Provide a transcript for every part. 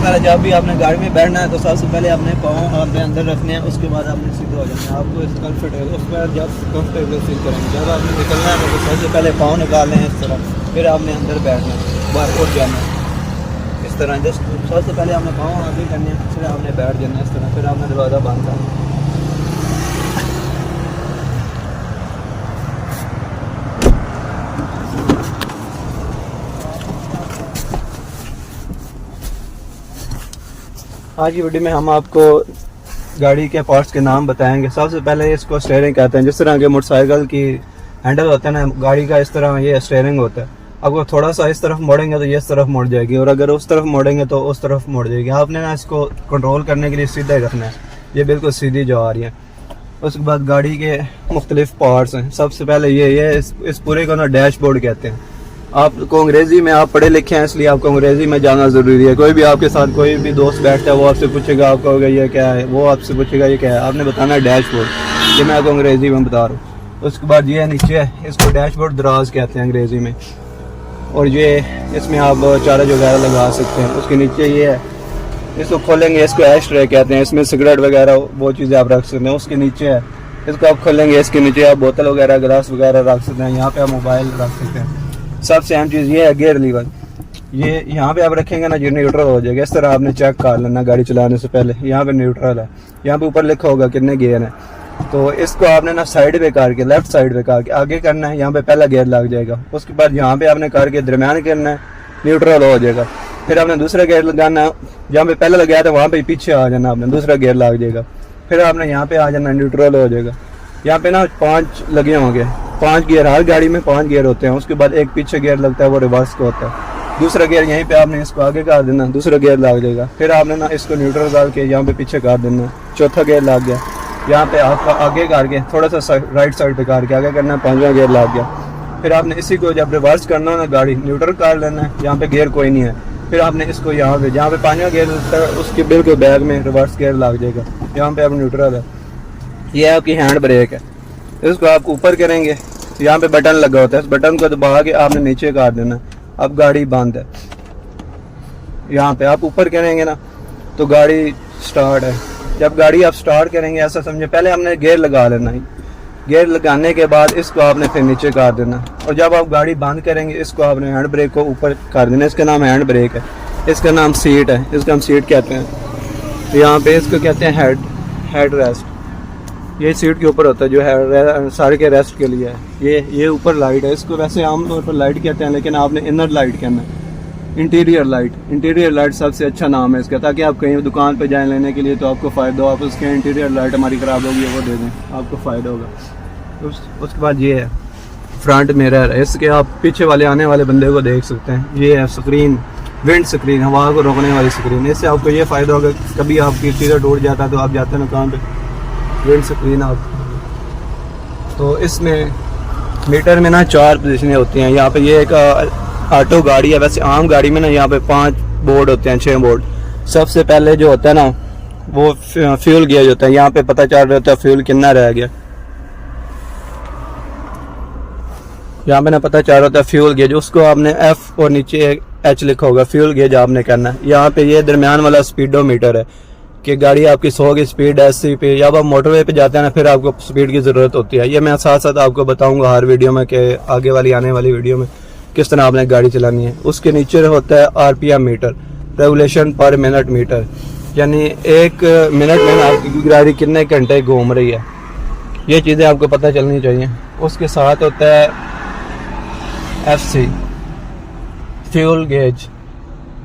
पहले जब भी आपने गाड़ी में बैठना है तो सबसे पहले आपने पाँव अपने अंदर रखने हैं, उसके बाद आपने सीधा हो जाना है। आपको इस कंफर्टेबल उस पर जब कंफर्टेबल फील करेंगे, जब आपने निकलना है तो सबसे पहले पाँव निकालने हैं इस तरह, फिर आपने अंदर बैठना है, बाहर उठ जाना है इस तरह। जस्ट सबसे पहले आपने पाँव आगे करने हैं, फिर आपने बैठ जाना है इस तरह, फिर आपने दरवाज़ा बंद करना है। आज की वीडियो में हम आपको गाड़ी के पार्ट्स के नाम बताएंगे। सबसे पहले इसको स्टीयरिंग कहते हैं। जिस तरह के मोटरसाइकिल की हैंडल होता है ना, गाड़ी का इस तरह ये स्टीयरिंग होता है। अगर थोड़ा सा इस तरफ मोड़ेंगे तो ये इस तरफ मुड़ जाएगी, और अगर उस तरफ मोड़ेंगे तो उस तरफ मुड़ जाएगी। आपने ना इसको कंट्रोल करने के लिए सीधा ही रखना है, ये बिल्कुल सीधी जो आ रही है। उसके बाद गाड़ी के मुख्तलिफ पार्ट्स हैं। सबसे पहले ये इस पूरे को ना डैशबोर्ड कहते हैं। आपको अंग्रेजी में आप पढ़े लिखे हैं, इसलिए आपको अंग्रेजी में जानना ज़रूरी है। कोई भी आपके साथ कोई भी दोस्त बैठता है, वो आपसे पूछेगा, आप कहोगे ये क्या है, वो आपसे पूछेगा ये क्या है, आपने बताना है डैशबोर्ड। ये मैं आपको अंग्रेजी में बता रहा हूँ। उसके बाद ये नीचे है, इसको डैशबोर्ड दराज कहते हैं अंग्रेजी में, और ये इसमें आप चार्ज वगैरह लगा सकते हैं। उसके नीचे ये है, इसको खोलेंगे, इसको एश ट्रे कहते हैं, इसमें सिगरेट वगैरह वो चीज़ें आप रख सकते हैं। उसके नीचे है, इसको आप खोलेंगे, इसके नीचे आप बोतल वगैरह गिलास वगैरह रख सकते हैं। यहाँ पे आप मोबाइल रख सकते हैं। सबसे अहम चीज़ ये है गियर लीवर। ये यहाँ पे आप रखेंगे ना, जो न्यूट्रल हो जाएगा। इस तरह आपने चेक कर लेना गाड़ी चलाने से पहले। यहाँ पे न्यूट्रल है, यहाँ पे ऊपर लिखा होगा कितने गियर हैं। तो इसको आपने ना साइड पे करके, लेफ्ट साइड पे करके आगे करना है, यहाँ पे पहला गियर लग जाएगा। उसके बाद यहाँ पे आपने करके दरम्यान करना है, न्यूट्रल हो जाएगा। फिर आपने दूसरा गियर लगाना है, जहाँ पे पहले लगाया था वहाँ पे पीछे आ जाना, आपने दूसरा गियर लग जाएगा। फिर आपने यहाँ पे आ जाना, न्यूट्रल हो जाएगा। यहाँ पे ना 5 लगे होंगे, 5 गियर, हर गाड़ी में 5 गियर होते हैं। उसके बाद एक पीछे गियर लगता है, वो रिवर्स को होता है। दूसरा गियर यहीं पे आपने इसको आगे कर देना, दूसरा गियर लग जाएगा। फिर आपने ना इसको न्यूट्रल डाल के यहाँ पे पीछे कर देना, चौथा गियर लग गया। यहाँ पे आपका आगे करके थोड़ा सा राइट साइड पे करके आगे करना है, 5वां गियर लग गया। फिर आपने इसी को जब रिवर्स करना है ना, गाड़ी न्यूट्रल कर लेना है, यहाँ पे गियर कोई नहीं है। फिर आपने इसको यहाँ पे जहाँ पे 5वां गियर लगता है, उसके बिल्कुल बैग में रिवर्स गियर लग जाएगा। यहाँ पे आप न्यूट्रल है। ये आपकी हैंड ब्रेक है, इसको आप ऊपर करेंगे, यहाँ पे बटन लगा होता है, इस बटन को दबा के आपने नीचे कर देना। अब गाड़ी बंद है। यहाँ पे आप ऊपर करेंगे ना तो गाड़ी स्टार्ट है। जब गाड़ी आप स्टार्ट करेंगे, ऐसा समझे पहले हमने गियर लगा लेना है। गियर लगाने के बाद इसको आपने फिर नीचे कर देना, और जब आप गाड़ी बंद करेंगे इसको आपने हैंड ब्रेक को ऊपर कर देना। इसका नाम हैंड ब्रेक है, इसका नाम सीट है, इसका हम सीट कहते हैं। यहाँ पे इसको कहते हैं हेड रेस्ट। ये सीट के ऊपर होता है, जो है सारे के रेस्ट के लिए है। ये ऊपर लाइट है, इसको वैसे आमतौर पर लाइट कहते हैं, लेकिन आपने इनर लाइट कहना है, इंटीरियर लाइट सबसे अच्छा नाम है इसका, ताकि आप कहीं दुकान पे जाएं लेने के लिए तो आपको फ़ायदा हो। आप उसके इंटीरियर लाइट हमारी ख़राब होगी वो दे दें, आपको फ़ायदा होगा। उसके बाद ये है फ्रंट मिरर, इसके आप पीछे वाले आने वाले बंदे को देख सकते हैं। ये है स्क्रीन, विंड स्क्रीन, हवा को रोकने वाली स्क्रीन। इससे आपको ये फ़ायदा होगा, कभी आपकी चीज़ें टूट जाता है तो आप जाते हैं ना काम पे, विंड स्क्रीन आप। तो इसमें मीटर में ना 4 पोजीशनें होती हैं। यहाँ पे ये एक ऑटो गाड़ी है, वैसे आम गाड़ी में ना यहाँ पे 5 बोर्ड होते हैं, 6 बोर्ड। सबसे पहले जो होता है ना वो फ्यूल गेज होता है। यहाँ पे पता चल रहा होता है फ्यूल कितना रह गया, यहाँ पे ना पता चल रहा होता है फ्यूल गेज। उसको आपने F और नीचे H लिखा होगा, फ्यूल गेज आपने करना है। यहाँ पे ये दरमियान वाला स्पीडोमीटर है कि गाड़ी आपकी 100 की स्पीड 80 पे, जब आप मोटरवे पे जाते हैं ना फिर आपको स्पीड की ज़रूरत होती है। ये मैं साथ साथ आपको बताऊंगा हर वीडियो में कि आगे वाली आने वाली वीडियो में किस तरह आपने गाड़ी चलानी है। उसके नीचे होता है RPM meter, regulation per minute meter, यानी 1 मिनट में आपकी गाड़ी कितने घंटे घूम रही है, ये चीज़ें आपको पता चलनी चाहिए। उसके साथ होता है FC फ्यूल गेज,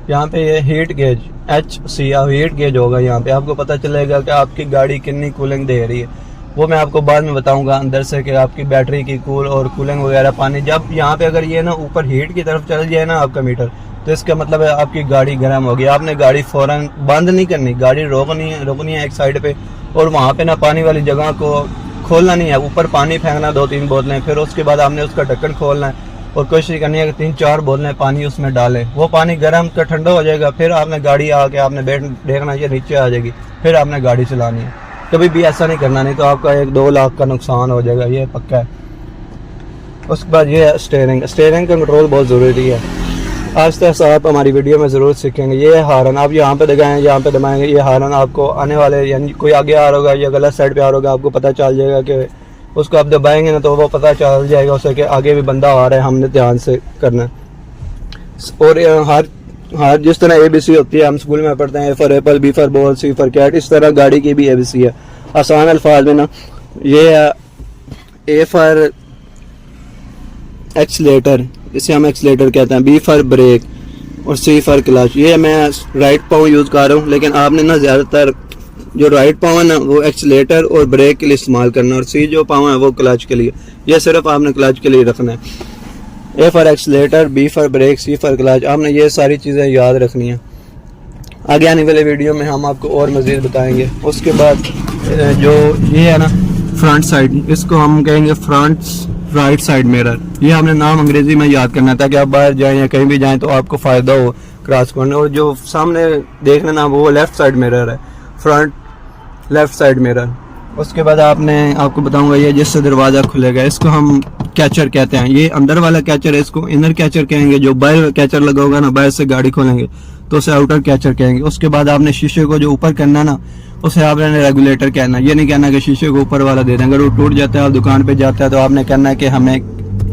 यहाँ पे ये heat gauge HC heat gauge होगा। यहाँ पे आपको पता चलेगा कि आपकी गाड़ी कितनी कूलिंग दे रही है, वो मैं आपको बाद में बताऊंगा अंदर से कि आपकी बैटरी की कूल और कूलिंग वगैरह पानी। जब यहाँ पे अगर ये ना ऊपर हीट की तरफ चल जाए ना आपका मीटर, तो इसका मतलब है आपकी गाड़ी गर्म होगी। आपने गाड़ी फौरन बंद नहीं करनी, गाड़ी रोकनी है एक साइड पे, और वहाँ पे ना पानी वाली जगह को खोलना नहीं है, ऊपर पानी फेंकना 2-3 बोतलें। फिर उसके बाद आपने उसका ढक्कन खोलना है और कोशिश करनी है कि 3-4 बोतलें पानी उसमें डालें। वो पानी गर्म का ठंडा हो जाएगा, फिर आपने गाड़ी आके आपने देखना ये नीचे आ जाएगी, फिर आपने गाड़ी चलानी है। कभी भी ऐसा नहीं करना, नहीं तो आपका 1-2 लाख का नुकसान हो जाएगा, ये पक्का है। उसके बाद ये है स्टीयरिंग का कंट्रोल बहुत ज़रूरी है। आस्ते आस्ते आप हमारी वीडियो में ज़रूर सीखेंगे। ये हारन आप यहाँ पे दबाएं, यहाँ पे दबाएंगे, ये हारन आपको आने वाले यानी कोई आगे आ रहा होगा या गलत साइड पे आ रहा होगा, आपको पता चल जाएगा कि उसको आप दबाएंगे ना तो वो पता चल जाएगा उसे कि आगे भी बंदा आ रहा है, हमने ध्यान से करना है। और हर जिस तरह ABC होती है, हम स्कूल में पढ़ते हैं, A for apple, B for ball, C for cat, इस तरह गाड़ी की भी ABC है। आसान अल्फाज में ना ये है A फॉर एक्सीलेटर, इसे हम एक्सीलेटर कहते हैं, B फॉर ब्रेक और C फॉर क्लच। ये मैं राइट पाँव यूज़ कर रहा हूँ, लेकिन आपने ना ज़्यादातर जो राइट पाँव है ना वो एक्सीलेटर और ब्रेक के लिए इस्तेमाल करना, और C जो पाँव है वो क्लच के लिए। ये सिर्फ आपने क्लच के लिए रखना है। A for accelerator, B for brake, C for clutch, आपने ये सारी चीज़ें याद रखनी है। आगे आने वाले वीडियो में हम आपको और मज़ीद बताएंगे। उसके बाद जो ये है ना फ्रंट साइड, इसको हम कहेंगे फ्रंट राइट साइड मिरर। ये हमने नाम अंग्रेजी में याद करना है ताकि आप बाहर जाएं या कहीं भी जाएं तो आपको फ़ायदा हो क्रॉस करने। और जो सामने देखना ना वो लेफ़्ट साइड मिरर है, फ्रंट लेफ़्ट साइड मिरर। उसके बाद आपको बताऊंगा ये जिससे दरवाज़ा खुलेगा, इसको हम कैचर कहते हैं। ये अंदर वाला कैचर है, इसको इनर कैचर कहेंगे। जो बाहर कैचर लगा होगा ना, बाहर से गाड़ी खोलेंगे तो उसे आउटर कैचर कहेंगे। उसके बाद आपने शीशे को जो ऊपर करना ना उसे आपने रेगुलेटर कहना। ये नहीं कहना कि शीशे को ऊपर वाला दे दें, अगर वो टूट जाता है आप दुकान पे जाते हैं तो आपने कहना है कि हमें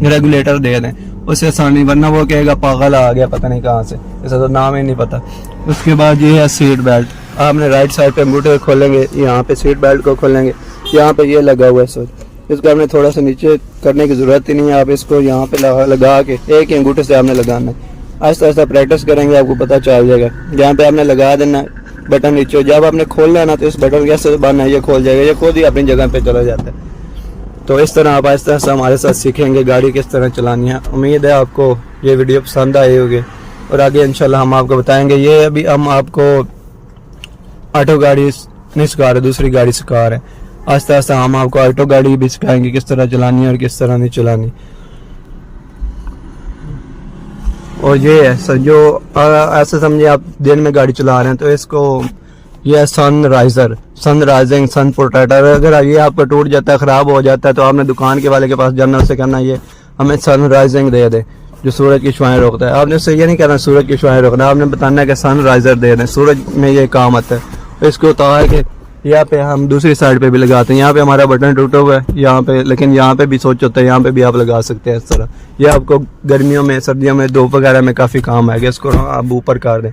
रेगुलेटर दे दें, उससे आसानी, वरना वो कहेगा पागल आ गया पता नहीं कहाँ से, ऐसा तो नाम ही नहीं पता। उसके बाद ये है सीट बेल्ट। आपने राइट साइड पे अंगूठे खोलेंगे, यहाँ पे सीट बेल्ट को खोलेंगे, यहाँ पे ये लगा हुआ है स्विच, इसको आपने थोड़ा सा नीचे करने की ज़रूरत ही नहीं है। आप इसको यहाँ पे लगा के एक ही अंगूठे से आपने लगाना है। आहिस्ता आहिस्ता प्रैक्टिस करेंगे आपको पता चल जाएगा। यहाँ पे आपने लगा देना बटन नीचे, जब आपने खोलना है ना तो इस बटन कैसे दबाना है, ये खोल जाएगा, ये खुद ही अपनी जगह पे चला जाता है। तो इस तरह आप आहिस्ता आहिस्ता हमारे साथ सीखेंगे गाड़ी किस तरह चलानी है। उम्मीद है आपको ये वीडियो पसंद आई होगी और आगे इंशाल्लाह हम आपको बताएंगे। ये अभी हम आपको ऑटो गाड़ी नहीं सिखा रहे, दूसरी गाड़ी सिखा रहे हैं। आहिस्ता आहिस्ता हम आपको ऑटो गाड़ी भी सिखाएंगे किस तरह चलानी है और किस तरह नहीं चलानी। और ये है सर जो ऐसे समझिए आप दिन में गाड़ी चला रहे हैं तो इसको ये है सन राइजर, सन राइजिंग, सन प्रोटेक्टर। अगर ये आपका टूट जाता है, ख़राब हो जाता है तो आपने दुकान के वाले के पास जाना, उससे कहना ये हमें सन राइजिंग दे दे जो सूरज की शुआएं रोकता है। आपने उससे ये नहीं कहना सूरज की शुआएं रोकना, आपने बताना है कि सन राइजर दे दें, सूरज में ये काम आता है। इसको उतार के यहाँ पे हम दूसरी साइड पे भी लगाते हैं। यहाँ पे हमारा बटन टूटा हुआ है यहाँ पे, लेकिन यहाँ पे भी सोच होता है, यहाँ पे भी आप लगा सकते हैं इस तरह। ये आपको गर्मियों में, सर्दियों में, धूप वगैरह में काफ़ी काम आएगा। इसको आप ऊपर कर दें।